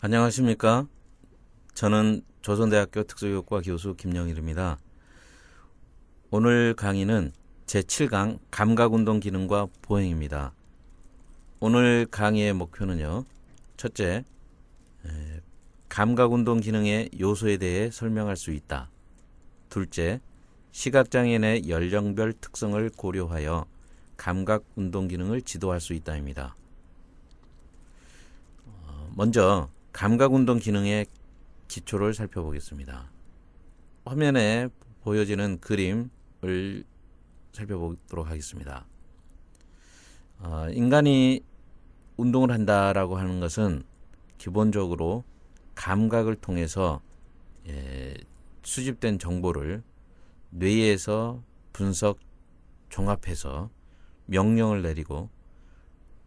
안녕하십니까? 저는 조선대학교 특수교육과 교수 김영일입니다. 오늘 강의는 제7강 감각운동 기능과 보행입니다. 오늘 강의의 목표는요. 첫째, 감각운동 기능의 요소에 대해 설명할 수 있다. 둘째, 시각장애인의 연령별 특성을 고려하여 감각운동 기능을 지도할 수 있다입니다. 먼저 감각운동 기능의 기초를 살펴보겠습니다. 화면에 보여지는 그림을 살펴보도록 하겠습니다. 인간이 운동을 한다라고 하는 것은 기본적으로 감각을 통해서 수집된 정보를 뇌에서 분석, 종합해서 명령을 내리고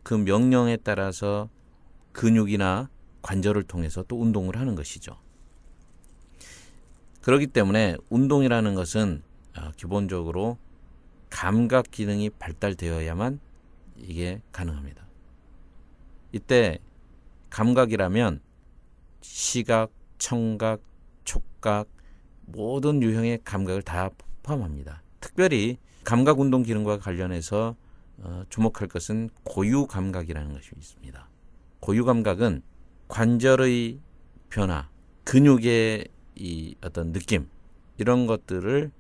그 명령에 따라서 근육이나 관절을 통해서 또 운동을 하는 것이죠. 그렇기 때문에 운동이라는 것은 기본적으로 감각 기능이 발달되어야만 이게 가능합니다. 이때 감각이라면 시각, 청각, 촉각 모든 유형의 감각을 다 포함합니다. 특별히 감각 운동 기능과 관련해서 주목할 것은 고유 감각이라는 것이 있습니다. 고유 감각은 관절의 변화, 근육의 이 어떤 느낌 이런 것들을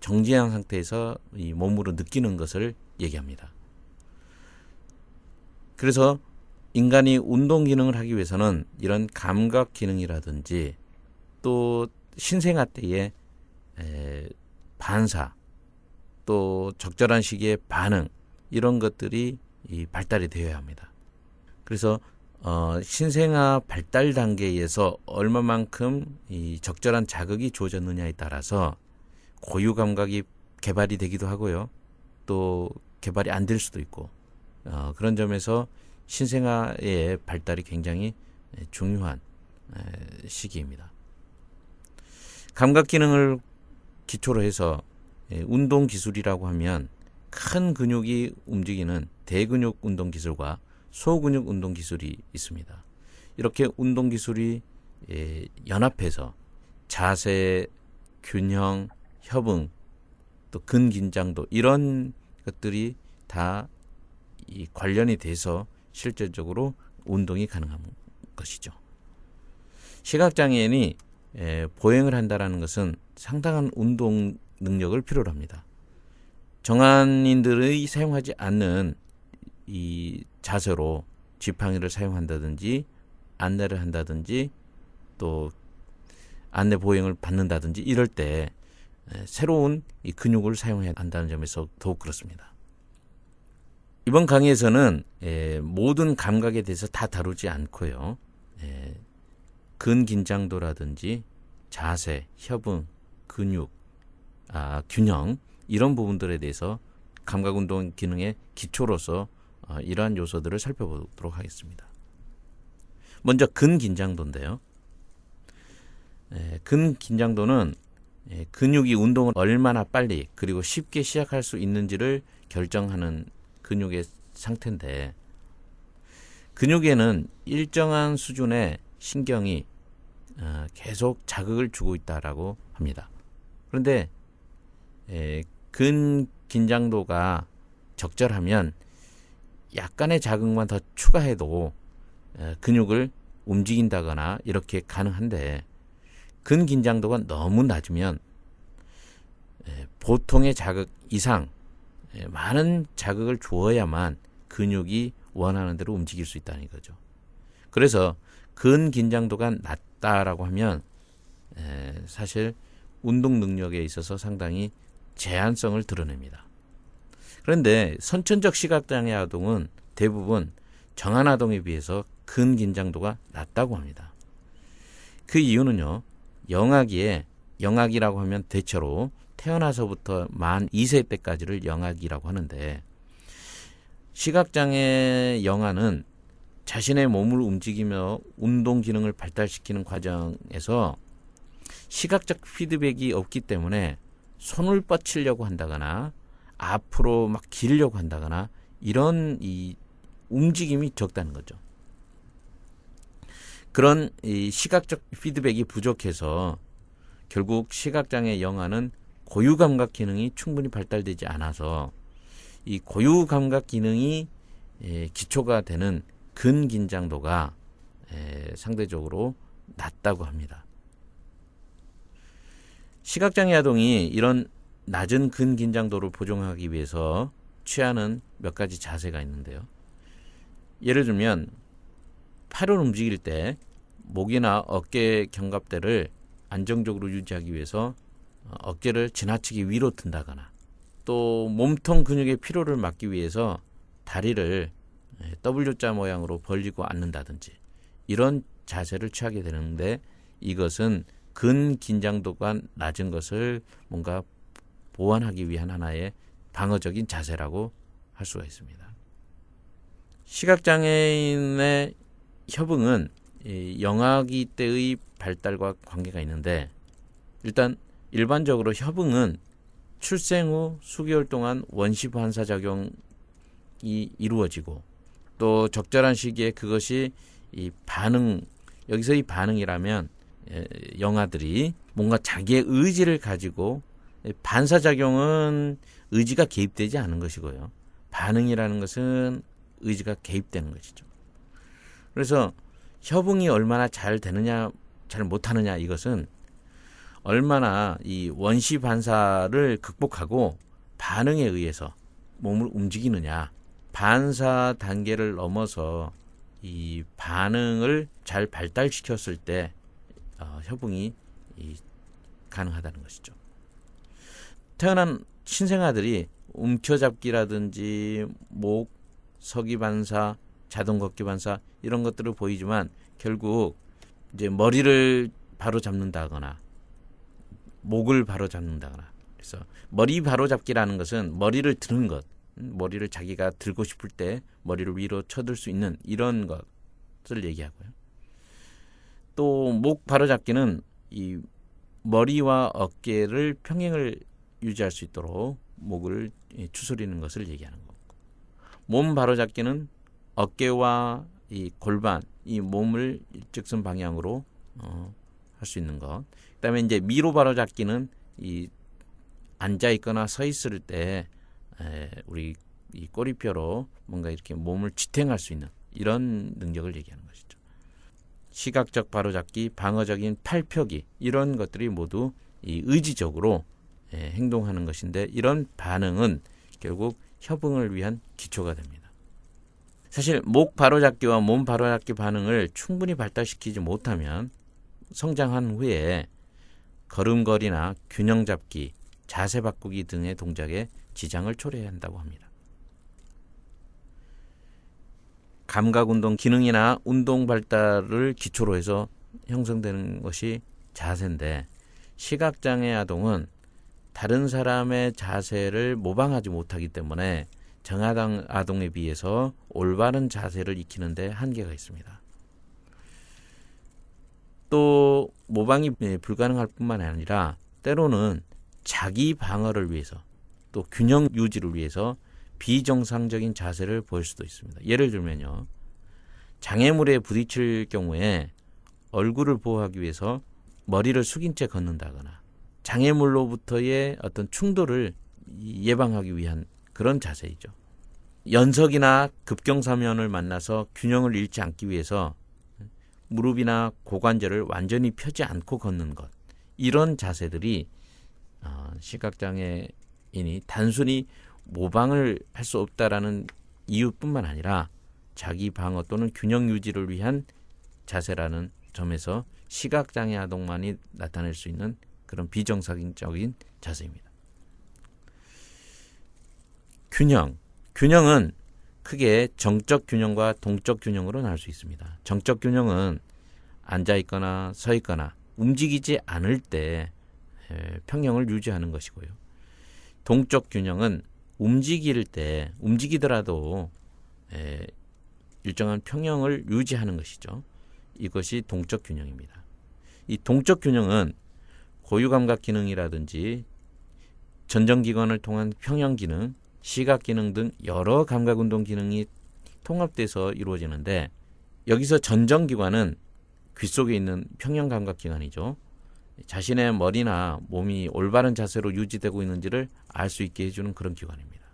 정지한 상태에서 이 몸으로 느끼는 것을 얘기합니다. 그래서 인간이 운동 기능을 하기 위해서는 이런 감각 기능이라든지 또 신생아 때의 반사 또 적절한 시기의 반응 이런 것들이 발달이 되어야 합니다. 그래서 신생아 발달 단계에서 얼마만큼 이 적절한 자극이 주어졌느냐에 따라서 고유 감각이 개발이 되기도 하고요. 또 개발이 안 될 수도 있고 그런 점에서 신생아의 발달이 굉장히 중요한 시기입니다. 감각 기능을 기초로 해서 운동 기술이라고 하면 큰 근육이 움직이는 대근육 운동 기술과 소근육 운동 기술이 있습니다. 이렇게 운동 기술이 연합해서 자세, 균형, 협응, 또 근긴장도 이런 것들이 다 관련이 돼서 실질적으로 운동이 가능한 것이죠. 시각장애인이 보행을 한다는 것은 상당한 운동 능력을 필요로 합니다. 정한인들의 사용하지 않는 이 자세로 지팡이를 사용한다든지 안내를 한다든지 또 안내 보행을 받는다든지 이럴 때 새로운 이 근육을 사용해야 한다는 점에서 더욱 그렇습니다. 이번 강의에서는 모든 감각에 대해서 다 다루지 않고요. 근긴장도라든지 자세, 협응, 근육, 균형 이런 부분들에 대해서 감각운동 기능의 기초로서 이러한 요소들을 살펴보도록 하겠습니다. 먼저 근긴장도인데요. 근긴장도는 근육이 운동을 얼마나 빨리 그리고 쉽게 시작할 수 있는지를 결정하는 근육의 상태인데 근육에는 일정한 수준의 신경이 계속 자극을 주고 있다라고 합니다. 그런데 근긴장도가 적절하면 약간의 자극만 더 추가해도 근육을 움직인다거나 이렇게 가능한데 근긴장도가 너무 낮으면 보통의 자극 이상 많은 자극을 주어야만 근육이 원하는 대로 움직일 수 있다는 거죠. 그래서 근긴장도가 낮다라고 하면 사실 운동 능력에 있어서 상당히 제한성을 드러냅니다. 그런데 선천적 시각장애 아동은 대부분 정한 아동에 비해서 근긴장도가 낮다고 합니다. 그 이유는요. 영아기라고 하면 대체로 태어나서부터 만 2세 때까지를 영아기라고 하는데 시각장애 영아는 자신의 몸을 움직이며 운동 기능을 발달시키는 과정에서 시각적 피드백이 없기 때문에 손을 뻗치려고 한다거나 앞으로 막 기르려고 한다거나 이런 이 움직임이 적다는 거죠. 그런 이 시각적 피드백이 부족해서 결국 시각장애 영아는 고유감각 기능이 충분히 발달되지 않아서 이 고유감각 기능이 기초가 되는 근긴장도가 상대적으로 낮다고 합니다. 시각장애 아동이 이런 낮은 근긴장도를 보정하기 위해서 취하는 몇 가지 자세가 있는데요. 예를 들면 팔을 움직일 때 목이나 어깨 견갑대를 안정적으로 유지하기 위해서 어깨를 지나치게 위로 든다거나, 또 몸통 근육의 피로를 막기 위해서 다리를 W자 모양으로 벌리고 앉는다든지 이런 자세를 취하게 되는데, 이것은 근긴장도가 낮은 것을 뭔가 보완하기 위한 하나의 방어적인 자세라고 할 수가 있습니다. 시각장애인의 협응은 영아기 때의 발달과 관계가 있는데, 일단 일반적으로 협응은 출생 후 수개월 동안 원시 반사작용이 이루어지고, 또 적절한 시기에 그것이 이 반응, 여기서 이 반응이라면 영아들이 뭔가 자기의 의지를 가지고, 반사작용은 의지가 개입되지 않은 것이고요, 반응이라는 것은 의지가 개입되는 것이죠. 그래서 협응이 얼마나 잘 되느냐 잘 못하느냐, 이것은 얼마나 이 원시 반사를 극복하고 반응에 의해서 몸을 움직이느냐, 반사 단계를 넘어서 이 반응을 잘 발달시켰을 때 협응이 가능하다는 것이죠. 태어난 신생아들이 움켜잡기라든지 목, 서기 반사, 자동 걷기 반사 이런 것들을 보이지만, 결국 이제 머리를 바로 잡는다거나 목을 바로 잡는다거나, 그래서 머리 바로 잡기라는 것은 머리를 드는 것, 머리를 자기가 들고 싶을 때 머리를 위로 쳐들 수 있는 이런 것을 얘기하고요. 또 목 바로 잡기는 이 머리와 어깨를 평행을 유지할 수 있도록 목을 추스리는 것을 얘기하는 거고, 몸 바로 잡기는 어깨와 이 골반, 이 몸을 일직선 방향으로 할 수 있는 것. 그다음에 이제 미로 바로 잡기는 이 앉아 있거나 서 있을 때 우리 이 꼬리뼈로 뭔가 이렇게 몸을 지탱할 수 있는 이런 능력을 얘기하는 것이죠. 시각적 바로잡기, 방어적인 팔펴기, 이런 것들이 모두 이 의지적으로 행동하는 것인데, 이런 반응은 결국 협응을 위한 기초가 됩니다. 사실 목 바로잡기와 몸 바로잡기 반응을 충분히 발달시키지 못하면 성장한 후에 걸음걸이나 균형 잡기, 자세 바꾸기 등의 동작에 지장을 초래해야 한다고 합니다. 감각운동 기능이나 운동 발달을 기초로 해서 형성되는 것이 자세인데, 시각장애 아동은 다른 사람의 자세를 모방하지 못하기 때문에 정하당 아동에 비해서 올바른 자세를 익히는 데 한계가 있습니다. 또 모방이 불가능할 뿐만 아니라 때로는 자기 방어를 위해서, 또 균형 유지를 위해서 비정상적인 자세를 보일 수도 있습니다. 예를 들면요, 장애물에 부딪힐 경우에 얼굴을 보호하기 위해서 머리를 숙인 채 걷는다거나, 장애물로부터의 어떤 충돌을 예방하기 위한 그런 자세이죠. 연석이나 급경사면을 만나서 균형을 잃지 않기 위해서 무릎이나 고관절을 완전히 펴지 않고 걷는 것, 이런 자세들이 시각장애인이 단순히 모방을 할 수 없다라는 이유뿐만 아니라 자기 방어 또는 균형 유지를 위한 자세라는 점에서 시각장애 아동만이 나타낼 수 있는 그런 비정상적인 자세입니다. 균형은 크게 정적 균형과 동적 균형으로 나눌 수 있습니다. 정적 균형은 앉아 있거나 서 있거나 움직이지 않을 때 평형을 유지하는 것이고요. 동적 균형은 움직일 때, 움직이더라도 일정한 평형을 유지하는 것이죠. 이것이 동적 균형입니다. 이 동적 균형은 고유감각 기능이라든지 전정기관을 통한 평형 기능, 시각 기능 등 여러 감각운동 기능이 통합돼서 이루어지는데, 여기서 전정기관은 귀 속에 있는 평형감각기관이죠. 자신의 머리나 몸이 올바른 자세로 유지되고 있는지를 알 수 있게 해주는 그런 기관입니다.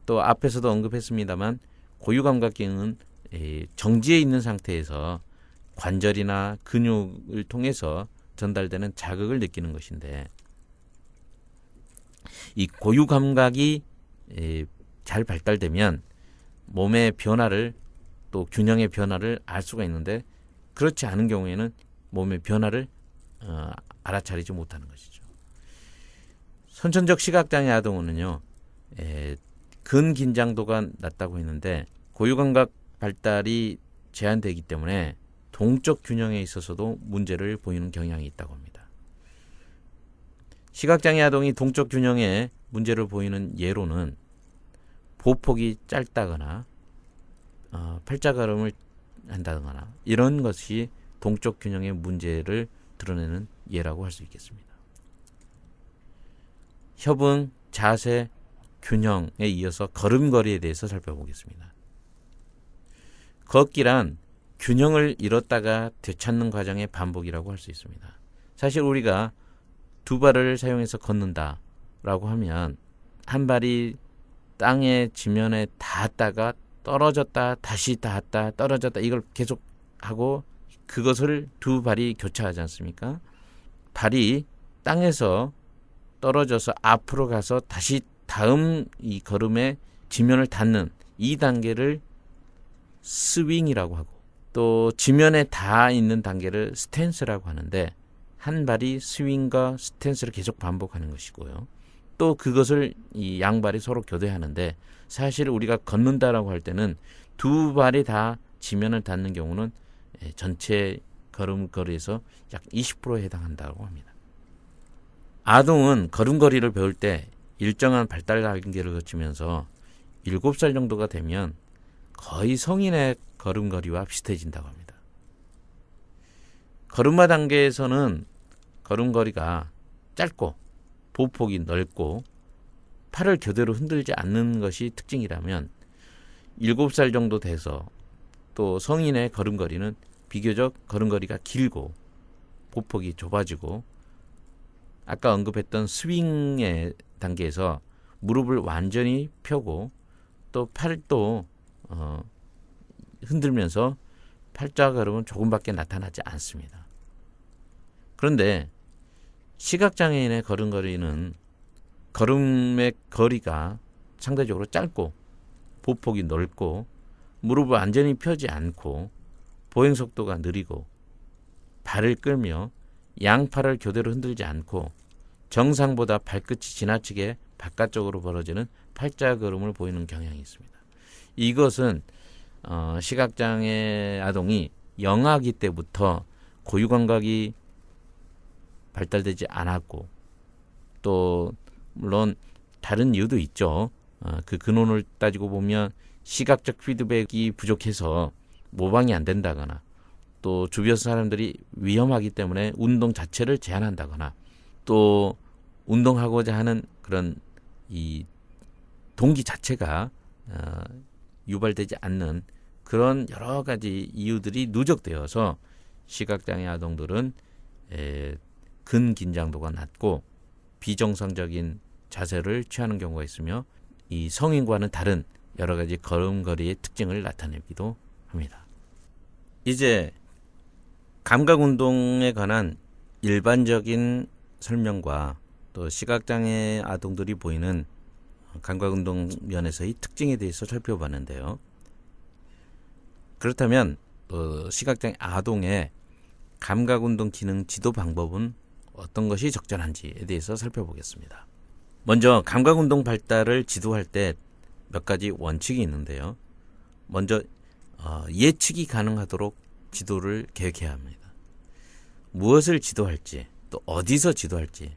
또 앞에서도 언급했습니다만 고유감각기는 정지해 있는 상태에서 관절이나 근육을 통해서 전달되는 자극을 느끼는 것인데, 이 고유감각이 잘 발달되면 몸의 변화를, 또 균형의 변화를 알 수가 있는데, 그렇지 않은 경우에는 몸의 변화를 알아차리지 못하는 것이죠. 선천적 시각장애 아동은요, 근긴장도가 낮다고 했는데 고유감각 발달이 제한되기 때문에 동적 균형에 있어서도 문제를 보이는 경향이 있다고 합니다. 시각장애 아동이 동적 균형에 문제를 보이는 예로는 보폭이 짧다거나 팔자걸음을 한다거나 이런 것이 동적 균형의 문제를 드러내는 예라고 할 수 있겠습니다. 협응, 자세, 균형에 이어서 걸음걸이에 대해서 살펴보겠습니다. 걷기란 균형을 잃었다가 되찾는 과정의 반복이라고 할 수 있습니다. 사실 우리가 두 발을 사용해서 걷는다라고 하면 한 발이 땅의 지면에 닿았다가 떨어졌다, 다시 닿았다, 떨어졌다, 이걸 계속 하고 그것을 두 발이 교차하지 않습니까? 발이 땅에서 떨어져서 앞으로 가서 다시 다음 이 걸음에 지면을 닿는 이 단계를 스윙이라고 하고, 또 지면에 닿아 있는 단계를 스탠스라고 하는데, 한 발이 스윙과 스탠스를 계속 반복하는 것이고요. 또 그것을 이 양발이 서로 교대하는데, 사실 우리가 걷는다라고 할 때는 두 발이 다 지면을 닿는 경우는 전체 걸음걸이에서 약 20%에 해당한다고 합니다. 아동은 걸음걸이를 배울 때 일정한 발달 단계를 거치면서 7살 정도가 되면 거의 성인의 걸음걸이와 비슷해진다고 합니다. 걸음마 단계에서는 걸음걸이가 짧고 보폭이 넓고 팔을 교대로 흔들지 않는 것이 특징이라면 7살 정도 돼서 또 성인의 걸음걸이는 비교적 걸음걸이가 길고 보폭이 좁아지고, 아까 언급했던 스윙의 단계에서 무릎을 완전히 펴고 또 팔도 흔들면서 팔자걸음은 조금밖에 나타나지 않습니다. 그런데 시각장애인의 걸음걸이는 걸음의 거리가 상대적으로 짧고 보폭이 넓고 무릎을 완전히 펴지 않고 보행 속도가 느리고 발을 끌며 양팔을 교대로 흔들지 않고 정상보다 발끝이 지나치게 바깥쪽으로 벌어지는 팔자걸음을 보이는 경향이 있습니다. 이것은 시각장애 아동이 영아기 때부터 고유감각이 발달되지 않았고, 또 물론 다른 이유도 있죠. 그 근원을 따지고 보면 시각적 피드백이 부족해서 모방이 안 된다거나, 또 주변 사람들이 위험하기 때문에 운동 자체를 제한한다거나, 또 운동하고자 하는 그런 이 동기 자체가 유발되지 않는 그런 여러 가지 이유들이 누적되어서 시각장애 아동들은 근긴장도가 낮고 비정상적인 자세를 취하는 경우가 있으며, 이 성인과는 다른 여러 가지 걸음걸이의 특징을 나타내기도 합니다. 이제 감각운동에 관한 일반적인 설명과 또 시각장애 아동들이 보이는 감각운동 면에서의 특징에 대해서 살펴봤는데요. 그렇다면 시각장애 아동의 감각운동 기능 지도 방법은 어떤 것이 적절한지에 대해서 살펴보겠습니다. 먼저 감각운동 발달을 지도할 때 몇 가지 원칙이 있는데요. 먼저 예측이 가능하도록 지도를 계획해야 합니다. 무엇을 지도할지, 또 어디서 지도할지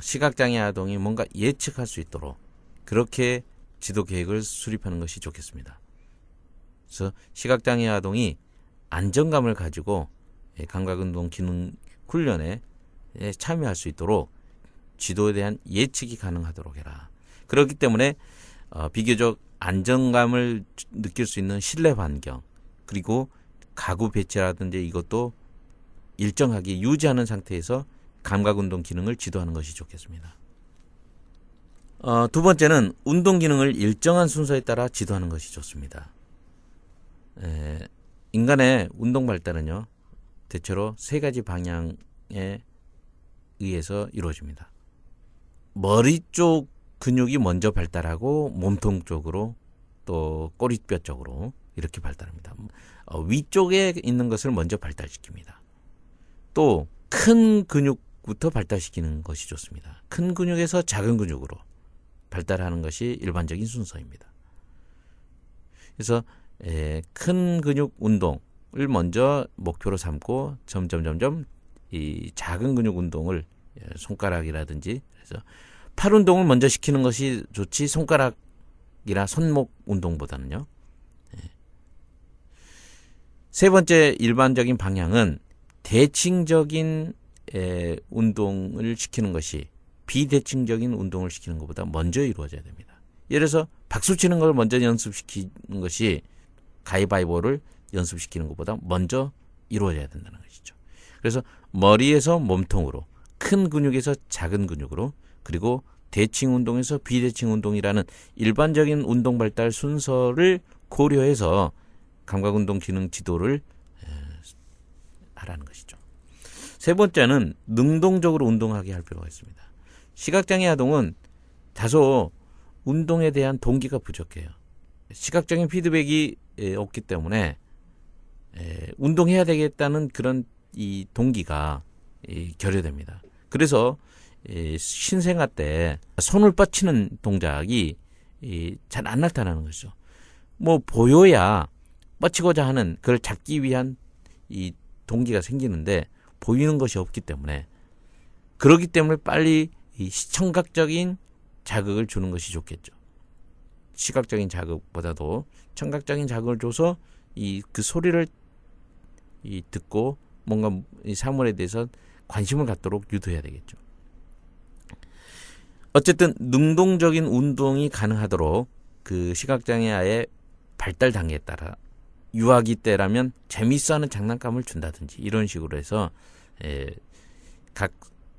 시각장애 아동이 뭔가 예측할 수 있도록 그렇게 지도 계획을 수립하는 것이 좋겠습니다. 그래서 시각장애 아동이 안정감을 가지고 감각운동 기능 훈련에 참여할 수 있도록 지도에 대한 예측이 가능하도록 해라. 그렇기 때문에 비교적 안정감을 느낄 수 있는 실내 환경, 그리고 가구 배치라든지 이것도 일정하게 유지하는 상태에서 감각운동 기능을 지도하는 것이 좋겠습니다. 두 번째는 운동 기능을 일정한 순서에 따라 지도하는 것이 좋습니다. 인간의 운동 발달은요, 대체로 세 가지 방향에 의해서 이루어집니다. 머리 쪽 근육이 먼저 발달하고 몸통 쪽으로 또 꼬리뼈 쪽으로 이렇게 발달합니다. 위쪽에 있는 것을 먼저 발달시킵니다. 또 큰 근육부터 발달시키는 것이 좋습니다. 큰 근육에서 작은 근육으로 발달하는 것이 일반적인 순서입니다. 그래서 큰 근육 운동을 먼저 목표로 삼고 점점 이 작은 근육 운동을 손가락이라든지 그래서 팔 운동을 먼저 시키는 것이 좋지 손가락이나 손목 운동보다는요. 세 번째 일반적인 방향은 대칭적인 운동을 시키는 것이 비대칭적인 운동을 시키는 것보다 먼저 이루어져야 됩니다. 예를 들어서 박수 치는 걸 먼저 연습시키는 것이 가위바위보를 연습시키는 것보다 먼저 이루어져야 된다는 것이죠. 그래서 머리에서 몸통으로, 큰 근육에서 작은 근육으로, 그리고 대칭 운동에서 비대칭 운동이라는 일반적인 운동 발달 순서를 고려해서 감각운동 기능 지도를 하라는 것이죠. 세 번째는 능동적으로 운동하게 할 필요가 있습니다. 시각장애 아동은 다소 운동에 대한 동기가 부족해요. 시각적인 피드백이 없기 때문에 운동해야 되겠다는 그런 이 동기가 결여됩니다. 그래서 신생아 때 손을 뻗치는 동작이 잘 안 나타나는 것이죠. 뭐 보여야 뻗치고자 하는 그걸 잡기 위한 이 동기가 생기는데 보이는 것이 없기 때문에 그렇기 때문에 빨리 이 시청각적인 자극을 주는 것이 좋겠죠. 시각적인 자극보다도 청각적인 자극을 줘서 그 소리를 듣고 뭔가 이 사물에 대해서 관심을 갖도록 유도해야 되겠죠. 어쨌든 능동적인 운동이 가능하도록 그 시각장애 아이의 발달 단계에 따라 유아기 때라면 재밌어하는 장난감을 준다든지 이런 식으로 해서 각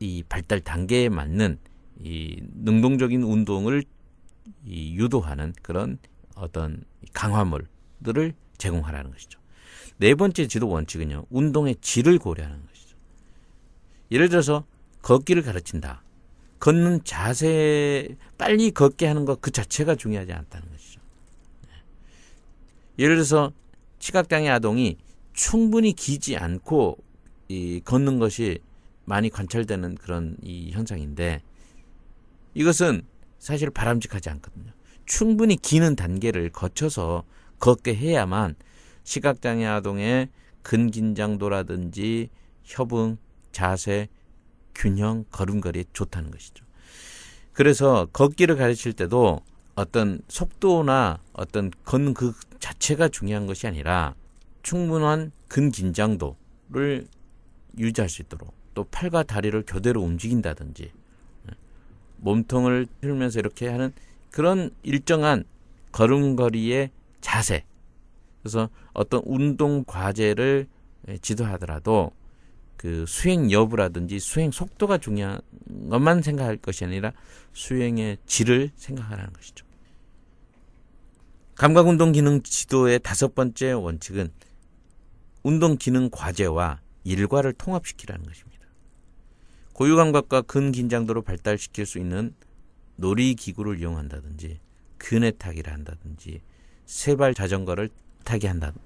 이 발달 단계에 맞는 이 능동적인 운동을 유도하는 그런 어떤 강화물들을 제공하라는 것이죠. 네 번째 지도 원칙은요, 운동의 질을 고려하는 것이죠. 예를 들어서 걷기를 가르친다. 걷는 자세, 빨리 걷게 하는 것 그 자체가 중요하지 않다는 것이죠. 예를 들어서 시각장애 아동이 충분히 기지 않고 걷는 것이 많이 관찰되는 그런 이 현상인데 이것은 사실 바람직하지 않거든요. 충분히 기는 단계를 거쳐서 걷게 해야만 시각장애 아동의 근긴장도라든지 협응, 자세, 균형, 걸음걸이에 좋다는 것이죠. 그래서 걷기를 가르칠 때도 어떤 속도나 어떤 걷는 그 자체가 중요한 것이 아니라 충분한 근긴장도를 유지할 수 있도록 또 팔과 다리를 교대로 움직인다든지 몸통을 틀면서 이렇게 하는 그런 일정한 걸음걸이의 자세. 그래서 어떤 운동 과제를 지도하더라도 그 수행 여부라든지 수행 속도가 중요한 것만 생각할 것이 아니라 수행의 질을 생각하라는 것이죠. 감각운동 기능 지도의 다섯 번째 원칙은 운동 기능 과제와 일과를 통합시키라는 것입니다. 고유감각과 근긴장도를 발달시킬 수 있는 놀이기구를 이용한다든지 그네 타기를 한다든지 세발 자전거를 타게 한다든지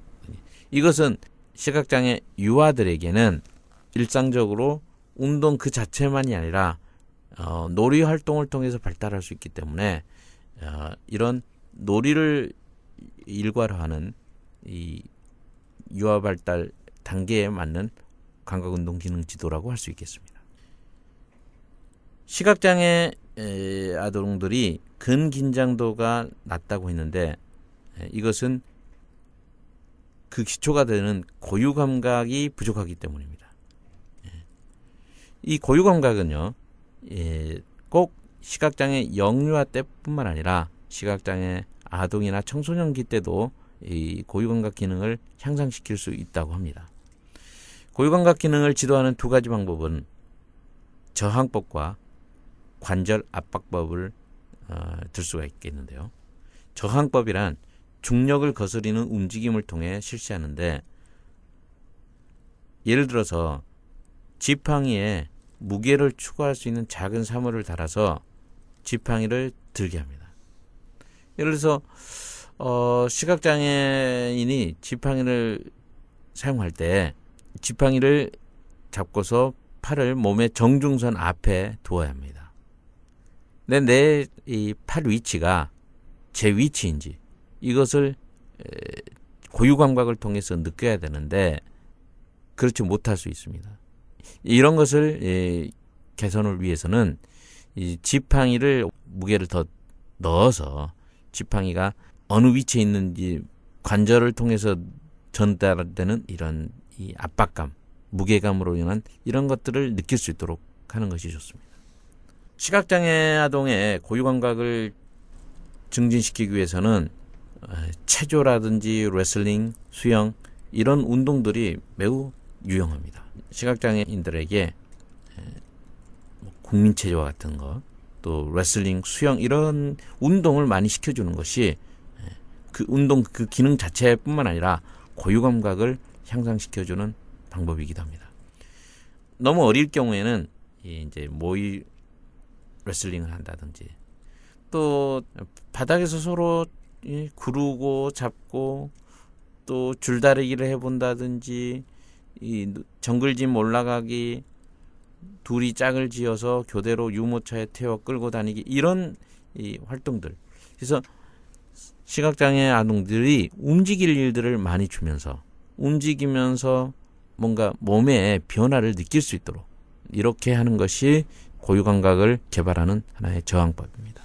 이것은 시각장애 유아들에게는 일상적으로 운동 그 자체만이 아니라 놀이 활동을 통해서 발달할 수 있기 때문에 이런 놀이를 일괄화하는 이 유아 발달 단계에 맞는 감각운동 기능 지도라고 할 수 있겠습니다. 시각장애 아동들이 근긴장도가 낮다고 했는데 이것은 그 기초가 되는 고유감각이 부족하기 때문입니다. 이 고유감각은요, 꼭 시각장애 영유아 때뿐만 아니라 시각장애 아동이나 청소년기 때도 이 고유감각 기능을 향상시킬 수 있다고 합니다. 고유감각 기능을 지도하는 두 가지 방법은 저항법과 관절 압박법을 들 수가 있겠는데요. 저항법이란 중력을 거스리는 움직임을 통해 실시하는데, 예를 들어서 지팡이에 무게를 추구할 수 있는 작은 사물을 달아서 지팡이를 들게 합니다. 예를 들어서 시각장애인이 지팡이를 사용할 때 지팡이를 잡고서 팔을 몸의 정중선 앞에 두어야 합니다. 내 이 팔 위치가 제 위치인지 이것을 고유감각을 통해서 느껴야 되는데 그렇지 못할 수 있습니다. 이런 것을 개선을 위해서는 이 지팡이를 무게를 더 넣어서 지팡이가 어느 위치에 있는지 관절을 통해서 전달되는 이런 이 압박감, 무게감으로 인한 이런 것들을 느낄 수 있도록 하는 것이 좋습니다. 시각장애 아동의 고유감각을 증진시키기 위해서는 체조라든지 레슬링, 수영 이런 운동들이 매우 유용합니다. 시각장애인들에게 국민체조와 같은 것, 또 레슬링, 수영 이런 운동을 많이 시켜주는 것이 그 운동 그 기능 자체뿐만 아니라 고유감각을 향상시켜주는 방법이기도 합니다. 너무 어릴 경우에는 이제 모의 레슬링을 한다든지, 또 바닥에서 서로 구르고 잡고 또 줄다리기를 해본다든지, 이 정글짐 올라가기, 둘이 짝을 지어서 교대로 유모차에 태워 끌고 다니기 이런 이 활동들. 그래서 시각장애 아동들이 움직일 일들을 많이 주면서 움직이면서 뭔가 몸의 변화를 느낄 수 있도록 이렇게 하는 것이 고유감각을 개발하는 하나의 저항법입니다.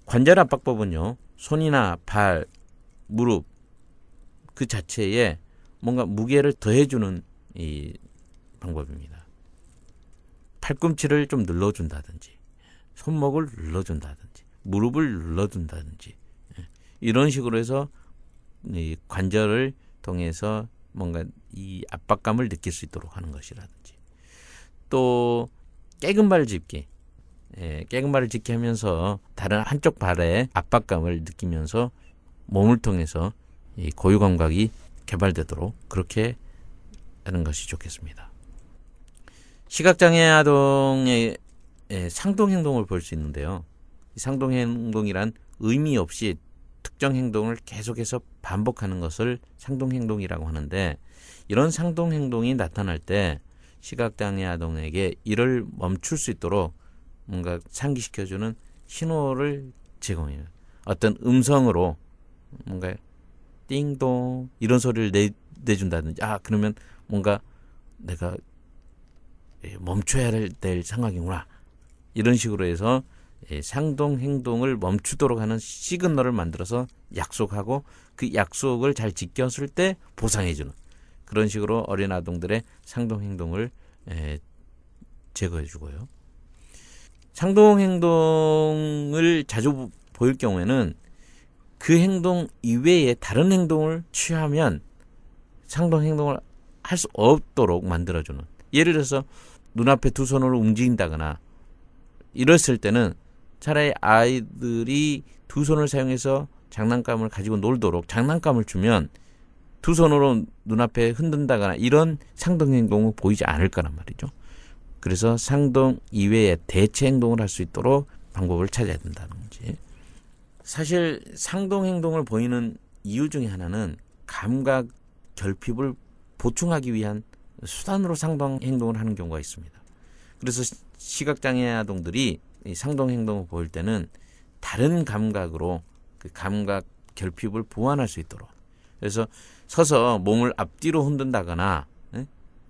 관절 압박법은요, 손이나 발, 무릎 그 자체에 뭔가 무게를 더해주는 이 방법입니다. 팔꿈치를 좀 눌러준다든지, 손목을 눌러준다든지, 무릎을 눌러준다든지, 이런 식으로 해서 이 관절을 통해서 뭔가 이 압박감을 느낄 수 있도록 하는 것이라든지, 또 깨금발 짚기, 깨금발을 짚기 하면서 다른 한쪽 발의 압박감을 느끼면서 몸을 통해서 이 고유감각이 개발되도록 그렇게 하는 것이 좋겠습니다. 시각장애 아동의 상동행동을 볼 수 있는데요. 이 상동행동이란 의미 없이 특정 행동을 계속해서 반복하는 것을 상동행동이라고 하는데, 이런 상동행동이 나타날 때 시각장애 아동에게 이를 멈출 수 있도록 뭔가 상기시켜주는 신호를 제공해요. 어떤 음성으로 뭔가 띵동 이런 소리를 내준다든지, 그러면 뭔가 내가 멈춰야 될 상황이구나, 이런 식으로 해서 상동 행동을 멈추도록 하는 시그널을 만들어서 약속하고 그 약속을 잘 지켰을 때 보상해주는 그런 식으로 어린 아동들의 상동 행동을 제거해주고요. 상동 행동을 자주 보일 경우에는 그 행동 이외에 다른 행동을 취하면 상동 행동을 할 수 없도록 만들어주는, 예를 들어서 눈앞에 두 손으로 움직인다거나 이랬을 때는 차라리 아이들이 두 손을 사용해서 장난감을 가지고 놀도록 장난감을 주면 두 손으로 눈앞에 흔든다거나 이런 상동 행동은 보이지 않을 거란 말이죠. 그래서 상동 이외에 대체 행동을 할 수 있도록 방법을 찾아야 된다는 거지. 사실 상동 행동을 보이는 이유 중에 하나는 감각 결핍을 보충하기 위한 수단으로 상동 행동을 하는 경우가 있습니다. 그래서 시각장애 아동들이 상동 행동을 보일 때는 다른 감각으로 그 감각 결핍을 보완할 수 있도록, 그래서 서서 몸을 앞뒤로 흔든다거나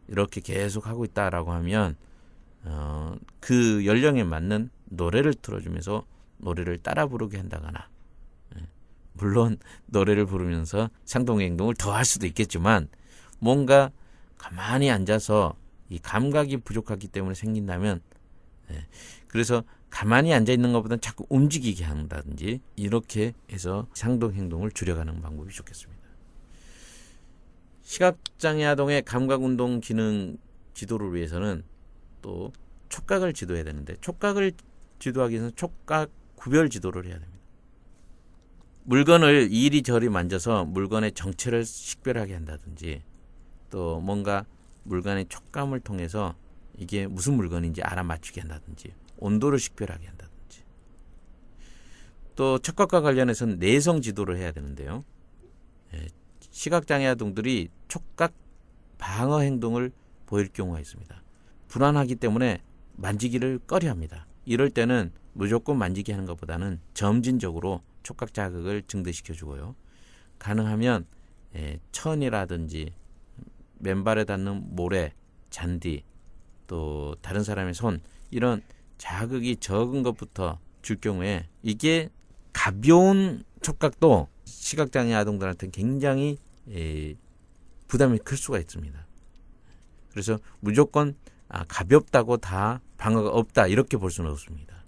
이렇게 계속 하고 있다라고 하면 그 연령에 맞는 노래를 틀어주면서 노래를 따라 부르게 한다거나, 물론 노래를 부르면서 상동 행동을 더 할 수도 있겠지만 뭔가 가만히 앉아서 이 감각이 부족하기 때문에 생긴다면, 그래서 가만히 앉아 있는 것보다는 자꾸 움직이게 한다든지 이렇게 해서 상동 행동을 줄여가는 방법이 좋겠습니다. 시각장애 아동의 감각운동 기능 지도를 위해서는 또 촉각을 지도해야 되는데, 촉각을 지도하기 위해서는 촉각 구별 지도를 해야 됩니다. 물건을 이리저리 만져서 물건의 정체를 식별하게 한다든지, 또 뭔가 물건의 촉감을 통해서 이게 무슨 물건인지 알아맞추게 한다든지, 온도를 식별하게 한다든지. 또 촉각과 관련해서는 내성 지도를 해야 되는데요. 시각장애 아동들이 촉각 방어 행동을 보일 경우가 있습니다. 불안하기 때문에 만지기를 꺼려합니다. 이럴 때는 무조건 만지게 하는 것보다는 점진적으로 촉각 자극을 증대시켜주고요. 가능하면 천이라든지 맨발에 닿는 모래, 잔디, 또 다른 사람의 손, 이런 자극이 적은 것부터 줄 경우에, 이게 가벼운 촉각도 시각장애 아동들한테는 굉장히 부담이 클 수가 있습니다. 그래서 무조건 가볍다고 다 방어가 없다, 이렇게 볼 수는 없습니다.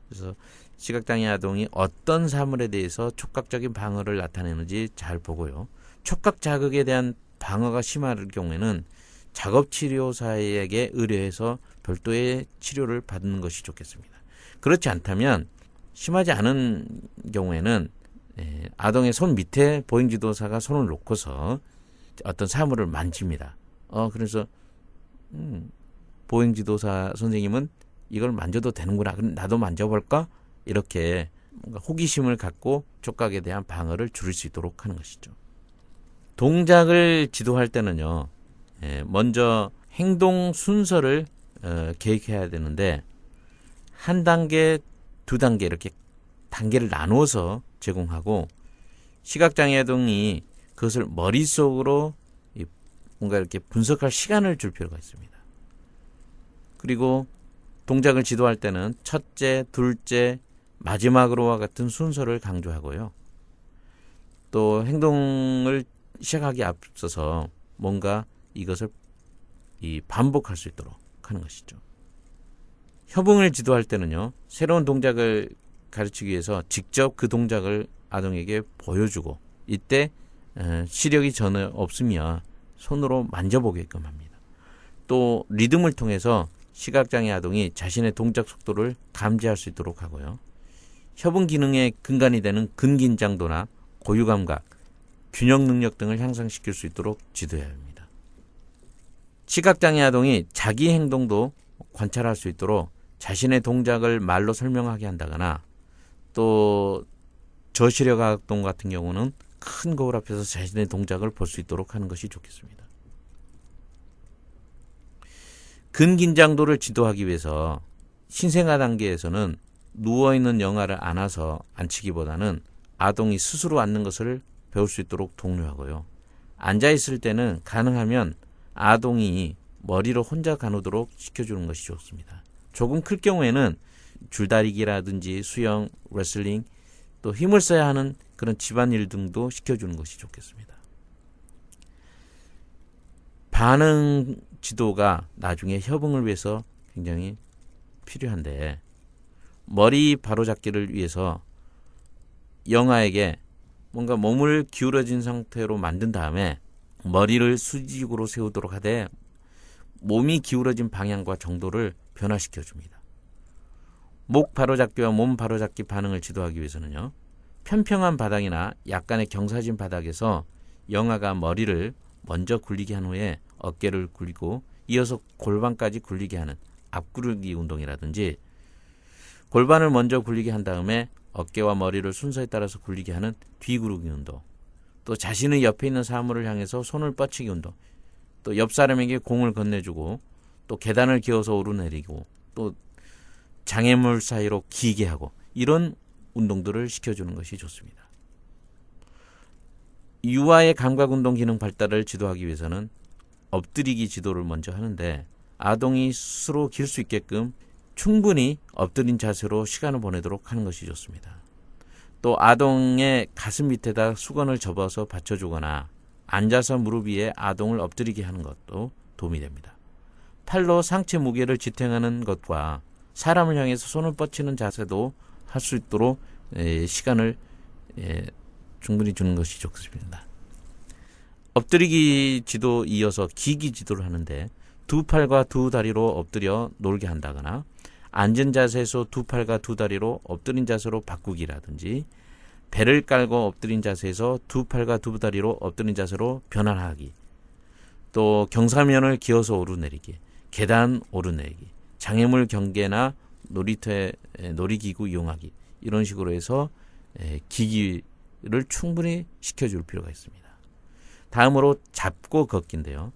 그래서 시각장애 아동이 어떤 사물에 대해서 촉각적인 방어를 나타내는지 잘 보고요. 촉각 자극에 대한 방어가 심할 경우에는 작업치료사에게 의뢰해서 별도의 치료를 받는 것이 좋겠습니다. 그렇지 않다면, 심하지 않은 경우에는 아동의 손 밑에 보행지도사가 손을 놓고서 어떤 사물을 만집니다. 그래서 보행지도사 선생님은 이걸 만져도 되는구나, 그럼 나도 만져볼까? 이렇게 뭔가 호기심을 갖고 촉각에 대한 방어를 줄일 수 있도록 하는 것이죠. 동작을 지도할 때는요, 먼저 행동 순서를 계획해야 되는데, 한 단계, 두 단계 이렇게 단계를 나누어서 제공하고, 시각장애 아동이 그것을 머릿속으로 뭔가 이렇게 분석할 시간을 줄 필요가 있습니다. 그리고 동작을 지도할 때는 첫째, 둘째, 마지막으로와 같은 순서를 강조하고요. 또 행동을 시작하기 앞서서 뭔가 이것을 반복할 수 있도록 하는 것이죠. 협응을 지도할 때는요, 새로운 동작을 가르치기 위해서 직접 그 동작을 아동에게 보여주고, 이때 시력이 전혀 없으면 손으로 만져보게끔 합니다. 또 리듬을 통해서 시각장애 아동이 자신의 동작 속도를 감지할 수 있도록 하고요. 협응 기능의 근간이 되는 근긴장도나 고유감각, 균형 능력 등을 향상시킬 수 있도록 지도해야 합니다. 시각장애 아동이 자기 행동도 관찰할 수 있도록 자신의 동작을 말로 설명하게 한다거나, 또 저시력 아동 같은 경우는 큰 거울 앞에서 자신의 동작을 볼 수 있도록 하는 것이 좋겠습니다. 근긴장도를 지도하기 위해서 신생아 단계에서는 누워있는 영아를 안아서 앉히기보다는 아동이 스스로 앉는 것을 배울 수 있도록 독려하고요. 앉아있을 때는 가능하면 아동이 머리로 혼자 가누도록 시켜주는 것이 좋습니다. 조금 클 경우에는 줄다리기라든지 수영, 레슬링, 또 힘을 써야 하는 그런 집안일 등도 시켜주는 것이 좋겠습니다. 반응 지도가 나중에 협응을 위해서 굉장히 필요한데, 머리 바로잡기를 위해서 영아에게 뭔가 몸을 기울어진 상태로 만든 다음에 머리를 수직으로 세우도록 하되, 몸이 기울어진 방향과 정도를 변화시켜 줍니다. 목 바로잡기와 몸 바로잡기 반응을 지도하기 위해서는요, 평평한 바닥이나 약간의 경사진 바닥에서 영아가 머리를 먼저 굴리게 한 후에 어깨를 굴리고 이어서 골반까지 굴리게 하는 앞구르기 운동이라든지, 골반을 먼저 굴리게 한 다음에 어깨와 머리를 순서에 따라서 굴리게 하는 뒤구르기 운동, 또 자신의 옆에 있는 사물을 향해서 손을 뻗치기 운동, 또 옆 사람에게 공을 건네주고, 또 계단을 기어서 오르내리고, 또 장애물 사이로 기게 하고, 이런 운동들을 시켜주는 것이 좋습니다. 유아의 감각운동 기능 발달을 지도하기 위해서는 엎드리기 지도를 먼저 하는데, 아동이 스스로 길 수 있게끔 충분히 엎드린 자세로 시간을 보내도록 하는 것이 좋습니다. 또 아동의 가슴 밑에다 수건을 접어서 받쳐주거나 앉아서 무릎 위에 아동을 엎드리게 하는 것도 도움이 됩니다. 팔로 상체 무게를 지탱하는 것과 사람을 향해서 손을 뻗치는 자세도 할 수 있도록 시간을 충분히 주는 것이 좋습니다. 엎드리기 지도 이어서 기기 지도를 하는데 두 팔과 두 다리로 엎드려 놀게 한다거나 앉은 자세에서 두 팔과 두 다리로 엎드린 자세로 바꾸기라든지 배를 깔고 엎드린 자세에서 두 팔과 두 다리로 엎드린 자세로 변환하기, 또 경사면을 기어서 오르내리기, 계단 오르내리기, 장애물 경계나 놀이터에 놀이기구 이용하기, 이런 식으로 해서 기기를 충분히 시켜줄 필요가 있습니다. 다음으로 잡고 걷기인데요.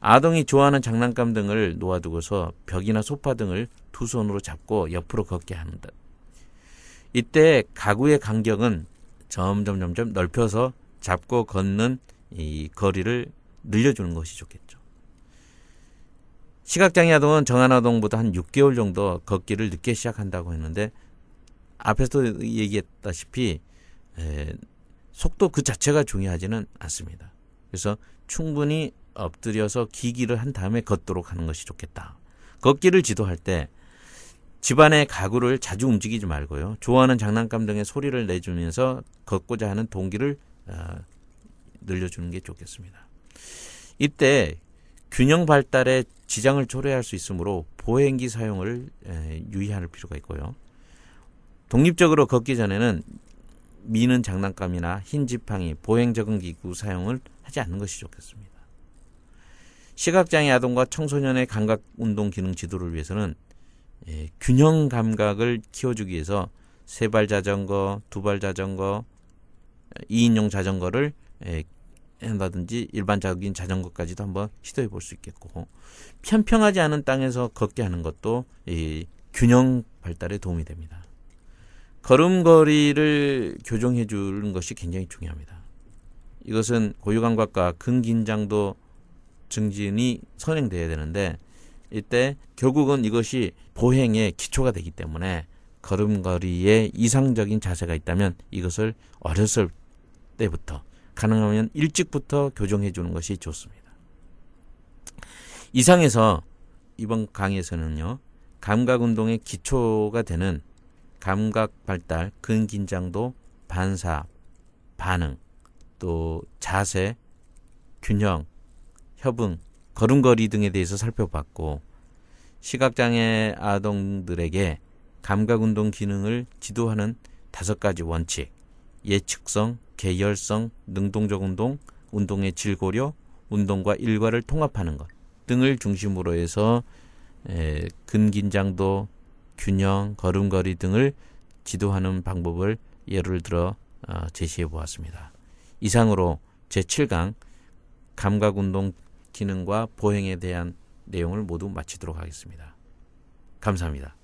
아동이 좋아하는 장난감 등을 놓아두고서 벽이나 소파 등을 두 손으로 잡고 옆으로 걷게 합니다. 이때 가구의 간격은 점점 넓혀서 잡고 걷는 이 거리를 늘려주는 것이 좋겠죠. 시각장애 아동은 정한 아동보다 한 6개월 정도 걷기를 늦게 시작한다고 했는데 앞에서 얘기했다시피 속도 그 자체가 중요하지는 않습니다. 그래서 충분히 엎드려서 기기를 한 다음에 걷도록 하는 것이 좋겠다. 걷기를 지도할 때 집안의 가구를 자주 움직이지 말고요. 좋아하는 장난감 등의 소리를 내주면서 걷고자 하는 동기를 늘려주는 게 좋겠습니다. 이때 균형 발달에 지장을 초래할 수 있으므로 보행기 사용을 유의할 필요가 있고요. 독립적으로 걷기 전에는 미는 장난감이나 흰 지팡이, 보행 적응 기구 사용을 하지 않는 것이 좋겠습니다. 시각장애 아동과 청소년의 감각 운동 기능 지도를 위해서는 균형 감각을 키워주기 위해서 세발 자전거, 두발 자전거, 2인용 자전거를 한다든지 일반적인 자전거까지도 한번 시도해 볼 수 있겠고, 평평하지 않은 땅에서 걷게 하는 것도 이 균형 발달에 도움이 됩니다. 걸음걸이를 교정해 주는 것이 굉장히 중요합니다. 이것은 고유감각과 근긴장도 증진이 선행돼야 되는데 이때 결국은 이것이 보행의 기초가 되기 때문에 걸음걸이에 이상적인 자세가 있다면 이것을 어렸을 때부터, 가능하면 일찍부터 교정해 주는 것이 좋습니다. 이상에서 이번 강의에서는요, 감각운동의 기초가 되는 감각 발달, 근긴장도, 반사, 반응, 또 자세, 균형, 협응, 걸음걸이 등에 대해서 살펴봤고, 시각장애 아동들에게 감각운동 기능을 지도하는 5가지 원칙, 예측성, 계열성, 능동적 운동, 운동의 질 고려, 운동과 일과를 통합하는 것 등을 중심으로 해서 근긴장도, 균형, 걸음걸이 등을 지도하는 방법을 예를 들어 제시해 보았습니다. 이상으로 제7강 감각운동 기능과 보행에 대한 내용을 모두 마치도록 하겠습니다. 감사합니다.